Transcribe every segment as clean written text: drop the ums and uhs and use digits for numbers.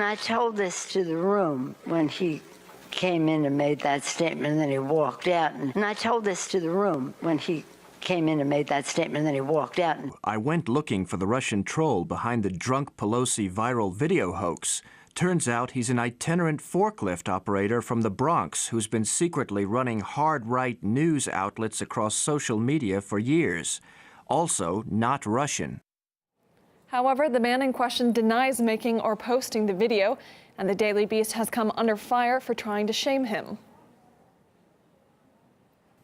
I told this to the room when he came in and made that statement, and then he walked out. And I told this to the room when he came in and made that statement, and then he walked out. I went looking for the Russian troll behind the drunk Pelosi viral video hoax. Turns out he's an itinerant forklift operator from the Bronx who's been secretly running hard-right news outlets across social media for years. Also, not Russian. However, the man in question denies making or posting the video, and the Daily Beast has come under fire for trying to shame him.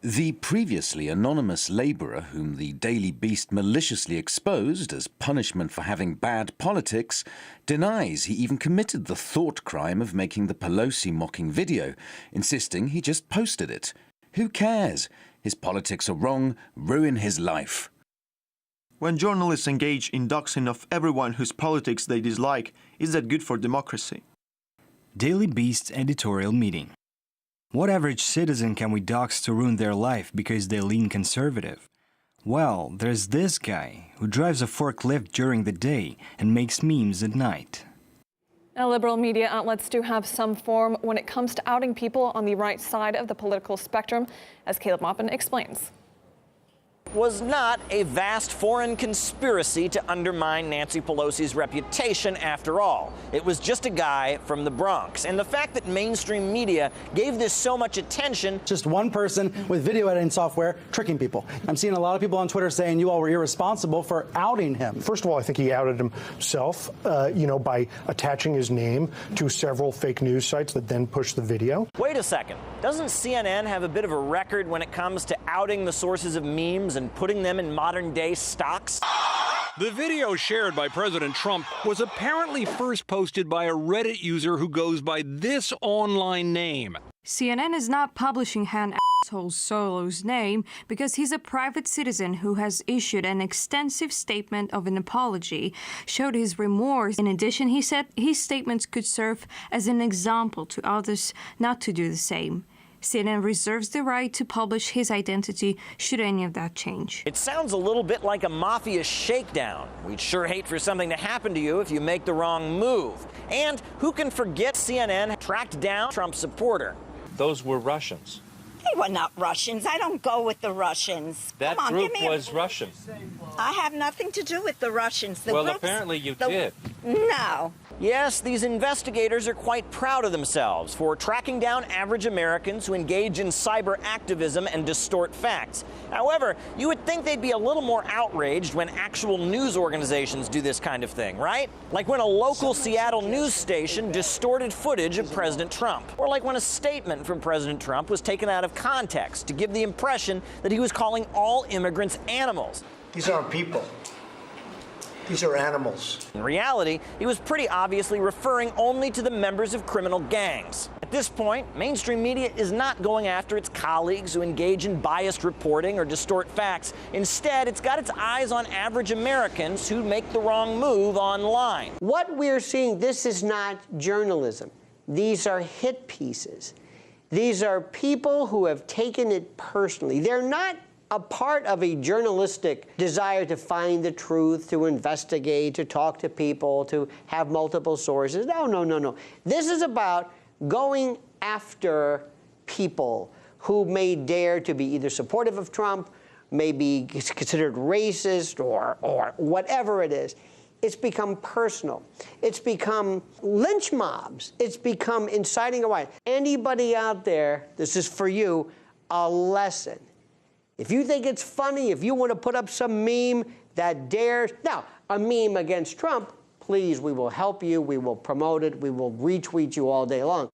The previously anonymous labourer whom the Daily Beast maliciously exposed as punishment for having bad politics denies he even committed the thought crime of making the Pelosi mocking video, insisting he just posted it. Who cares? His politics are wrong, ruin his life. When journalists engage in doxing of everyone whose politics they dislike, is that good for democracy? Daily Beast editorial meeting. What average citizen can we dox to ruin their life because they lean conservative? Well, there's this guy who drives a forklift during the day and makes memes at night. Now, liberal media outlets do have some form when it comes to outing people on the right side of the political spectrum, as Caleb Maupin explains. Was not a vast foreign conspiracy to undermine Nancy Pelosi's reputation after all. It was just a guy from the Bronx. And the fact that mainstream media gave this so much attention. Just one person with video editing software tricking people. I'm seeing a lot of people on Twitter saying you all were irresponsible for outing him. First of all, I think he outed himself, by attaching his name to several fake news sites that then pushed the video. Wait a second. Doesn't CNN have a bit of a record when it comes to outing the sources of memes and putting them in modern-day stocks? The video shared by President Trump was apparently first posted by a Reddit user who goes by this online name. CNN is not publishing Han asshole Solo's name because he's a private citizen who has issued an extensive statement of an apology, showed his remorse. In addition, he said his statements could serve as an example to others not to do the same. CNN reserves the right to publish his identity should any of that change. It sounds a little bit like a mafia shakedown. We'd sure hate for something to happen to you if you make the wrong move. And who can forget CNN tracked down Trump's supporter? Those were Russians. They were not Russians. I don't go with the Russians. That group was Russian. I have nothing to do with the Russians. Well, apparently you did. No. Yes, these investigators are quite proud of themselves for tracking down average Americans who engage in cyber activism and distort facts. However, you would think they'd be a little more outraged when actual news organizations do this kind of thing, right? Like when a local Seattle news station distorted footage of President Trump. Or like when a statement from President Trump was taken out of context to give the impression that he was calling all immigrants animals. These aren't people. These are animals. In reality, he was pretty obviously referring only to the members of criminal gangs. At this point, mainstream media is not going after its colleagues who engage in biased reporting or distort facts. Instead, it's got its eyes on average Americans who make the wrong move online. What we're seeing, this is not journalism. These are hit pieces. These are people who have taken it personally. They're not a part of a journalistic desire to find the truth, to investigate, to talk to people, to have multiple sources. No. This is about going after people who may dare to be either supportive of Trump, may be considered racist, or whatever it is. It's become personal. It's become lynch mobs. It's become inciting a riot. Anybody out there, this is for you, a lesson. If you think it's funny, if you want to put up some meme that dares, now, a meme against Trump, please, we will help you, we will promote it, we will retweet you all day long.